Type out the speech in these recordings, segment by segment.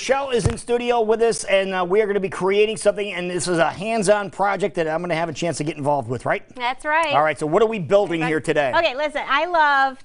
Michelle is in studio with us, and we are going to be creating something, and this is a hands-on project that I'm going to have a chance to get involved with, right? That's right. All right, so what are we building here today? Okay, listen, I love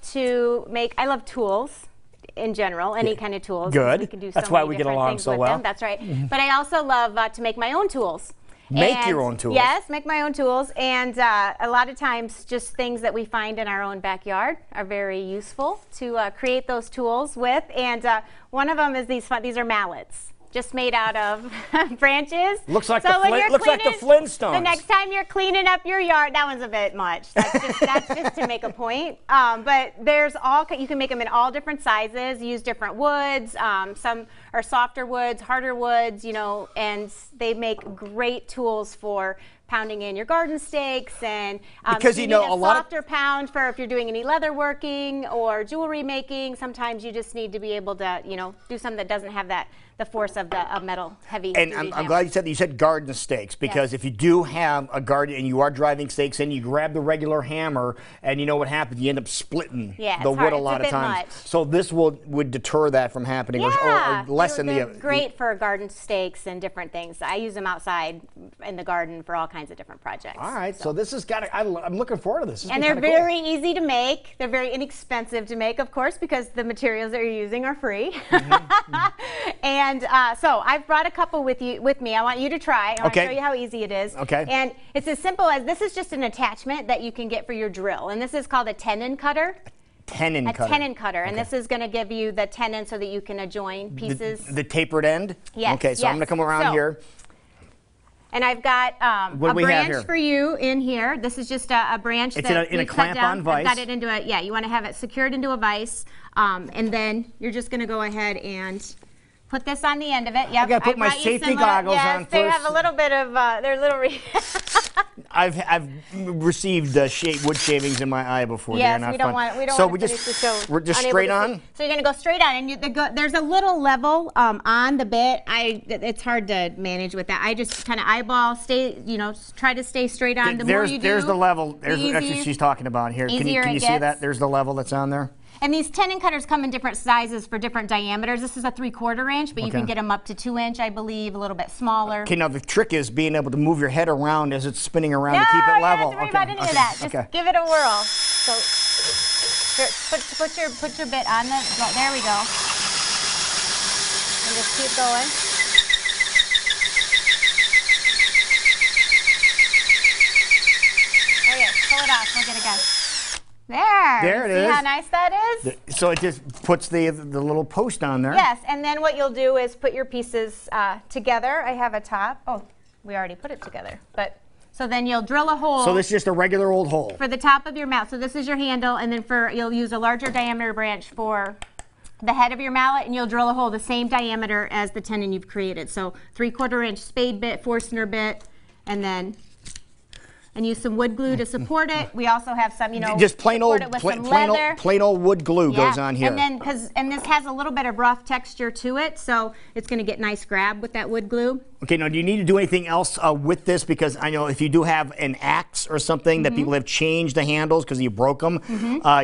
tools in general, any kind of tools. Good. We can do That's so why many we get different along things so with well. them. That's right. But I also love to make my own tools. Make your own tools? Yes, make my own tools. And a lot of times just things that we find in our own backyard are very useful to create those tools with. And one of them is these are mallets. Just made out of branches. Looks like, so looks like the Flintstones. The next time you're cleaning up your yard, that one's a bit much. That's just to make a point. But there's you can make them in all different sizes, use different woods. Some are softer woods, harder woods, you know, and they make great tools for pounding in your garden stakes, and because you know a softer pound for if you're doing any leather working or jewelry making. Sometimes you just need to be able to, you know, do something that doesn't have the force of the metal heavy. And I'm glad you said garden stakes, because if you do have a garden and you are driving stakes in, you grab the regular hammer, and you know what happens, you end up splitting the wood a lot of times. So this would deter that from happening, or lessen they're great for garden stakes and different things. I use them outside in the garden for all kinds of different projects. All right, so this has got I'm looking forward to this. And they're very easy to make. They're very inexpensive to make, of course, because the materials that you're using are free. And so I've brought a couple with me. I want you to try. I want to show you how easy it is. Okay. And it's as simple as this is just an attachment that you can get for your drill, and this is called a tenon cutter. Tenon cutter. A tenon cutter, and this is going to give you the tenon so that you can join pieces. The tapered end? Yes. Okay, so I'm going to come around here. And I've got a branch for you in here. This is just a branch it's that in a clamp-on vise. I've got it into a, you want to have it secured into a vise. And then you're just going to go ahead and put this on the end of it. Yep. I got to put my safety goggles on first. They have a little bit of, they're little. I've received wood shavings in my eye before. Yes, they're not we don't fun. want So we're just straight on? So you're going to go straight on, and there's a little level on the bit. It's hard to manage with that. I just kind of eyeball, try to stay straight on. There's the level. That's what she's talking about here. Can you see that? There's the level that's on there. And these tenon cutters come in different sizes for different diameters. This is a 3/4 inch, but you can get them up to 2 inch, I believe, a little bit smaller. Okay, now the trick is being able to move your head around as it's spinning around to keep it level. You don't have to worry about any of that. Just give it a whirl. So put your bit on there we go. And just keep going. Okay, pull it off. Look at it, guys. There it is. See how nice that is? So it just puts the little post on there. Yes, and then what you'll do is put your pieces together. I have a top. Oh, we already put it together. So then you'll drill a hole. So this is just a regular old hole. For the top of your mallet. So this is your handle, and then you'll use a larger diameter branch for the head of your mallet, and you'll drill a hole the same diameter as the tenon you've created. So 3/4 inch spade bit, Forstner bit, and use some wood glue to support it. We also have some, just plain old wood glue goes on here. And then and this has a little bit of rough texture to it, so it's going to get nice grab with that wood glue. Okay, now do you need to do anything else with this? Because I know if you do have an axe or something that people have changed the handles because you broke them,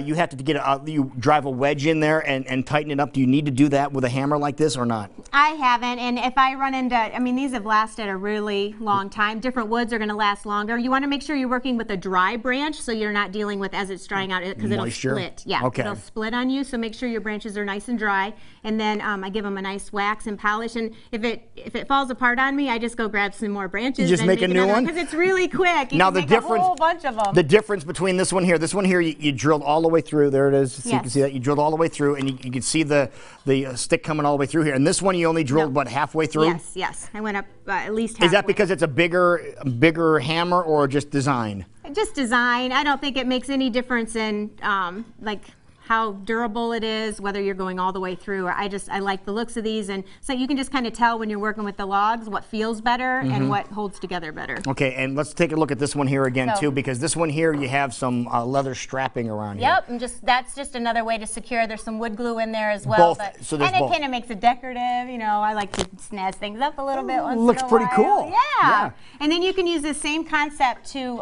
you have to you drive a wedge in there and tighten it up. Do you need to do that with a hammer like this or not? I haven't, and if I run into, these have lasted a really long time. Different woods are going to last longer. You want to make sure you're working with a dry branch so you're not dealing with as it's drying out, because it'll split. Yeah, it'll split on you, so make sure your branches are nice and dry. And then I give them a nice wax and polish, and if it falls apart on me, I just go grab some more branches. You just make a new one? Because it's really quick. You now can make a whole bunch of them. The difference between this one here, you drilled all the way through. There it is. So you can see that. You drilled all the way through, and you can see the stick coming all the way through here. And this one you only drilled, halfway through? Yes. I went up at least halfway. Is that because it's a bigger hammer, or just design? Just design. I don't think it makes any difference in how durable it is, whether you're going all the way through. I like the looks of these, and so you can just kind of tell when you're working with the logs what feels better and what holds together better. Okay, and let's take a look at this one here again too, because this one here you have some leather strapping around here. Yep, and that's just another way to secure. There's some wood glue in there as well. And it kind of makes it decorative. I like to snazz things up a little bit once in a while. Looks pretty cool. Yeah. And then you can use the same concept to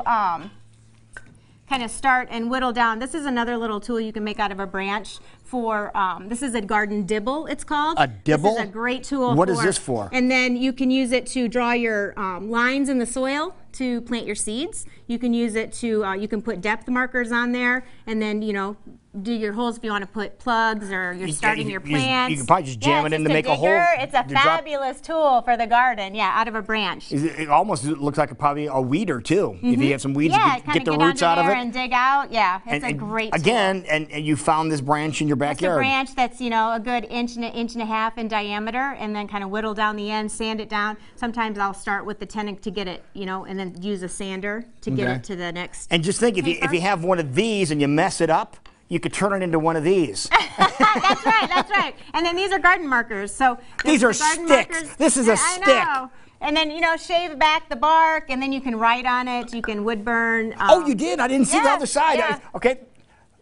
kind of start and whittle down. This is another little tool you can make out of a branch for, this is a garden dibble, it's called. A dibble? This is a great tool. What is this for? And then you can use it to draw your lines in the soil to plant your seeds. You can use it to, you can put depth markers on there, and then, you know, do your holes if you want to put plugs or you're starting your plants. You can probably just jam it in to make a hole. It's a fabulous tool for the garden, out of a branch. It almost looks like probably a weeder too. If you have some weeds, you can get the roots out of it. And dig out. It's a great tool. Again, and you found this branch in your backyard. It's a branch that's, you know, a good inch and a half in diameter, and then kind of whittle down the end, sand it down. Sometimes I'll start with the tenon to get it, you know, and then use a sander to get it to the next. And just think, if you have one of these and you mess it up, you could turn it into one of these. That's right. And then these are garden markers. So these are sticks. This is a stick. I know. And then, you know, shave back the bark, and then you can write on it. You can wood burn. Oh, you did? I didn't see the other side. Yeah. Okay.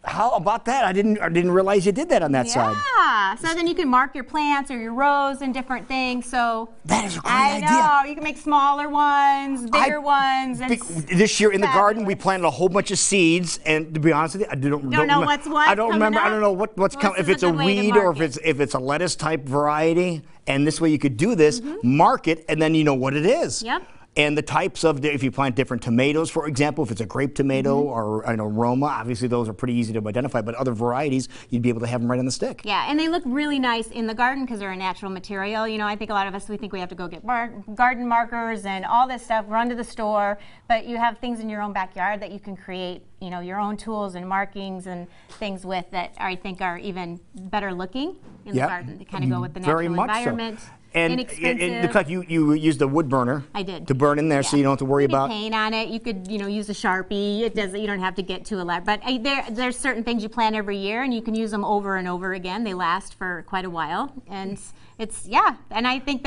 How about that? I didn't realize you did that on that side. Yeah. So then you can mark your plants or your rows and different things. So that is a great idea. I know. You can make smaller ones, bigger ones. This year in the garden, we planted a whole bunch of seeds, and to be honest with you, I don't know what's what. I don't remember. I don't know what's coming. If it's a weed or if it's a lettuce type variety. And this way you could do this, mark it, and then you know what it is. Yep. And the types of, if you plant different tomatoes, for example, if it's a grape tomato or an aroma, obviously those are pretty easy to identify, but other varieties, you'd be able to have them right on the stick. Yeah, and they look really nice in the garden because they're a natural material. You know, I think a lot of us, we think we have to go get garden markers and all this stuff, run to the store, but you have things in your own backyard that you can create, you know, your own tools and markings and things with that I think are even better looking in the garden. They kind of go with the natural environment. So. And it looks like you used a wood burner. I did. To burn in there, so you don't have to worry about paint on it. You could, you know, use a Sharpie. It doesn't. You don't have to get too elaborate. But there's certain things you plant every year, and you can use them over and over again. They last for quite a while, and it's And I think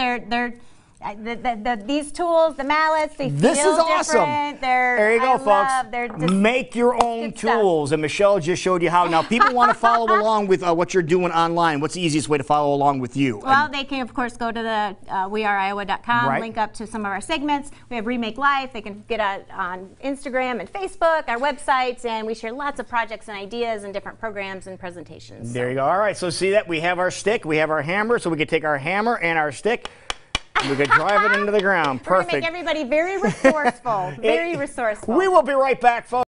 these tools, the mallets, they feel different. This is awesome. There you go, folks. Make your own tools, and Michelle just showed you how. Now, people want to follow along with what you're doing online. What's the easiest way to follow along with you? Well, they can, of course, go to the weareiowa.com, link up to some of our segments. We have Remake Life. They can get on Instagram and Facebook, our websites, and we share lots of projects and ideas and different programs and presentations. There you go. All right, so see that? We have our stick, we have our hammer, so we can take our hammer and our stick. We could drive it into the ground. Perfect. We're going to make everybody very resourceful. Very resourceful. We will be right back, folks.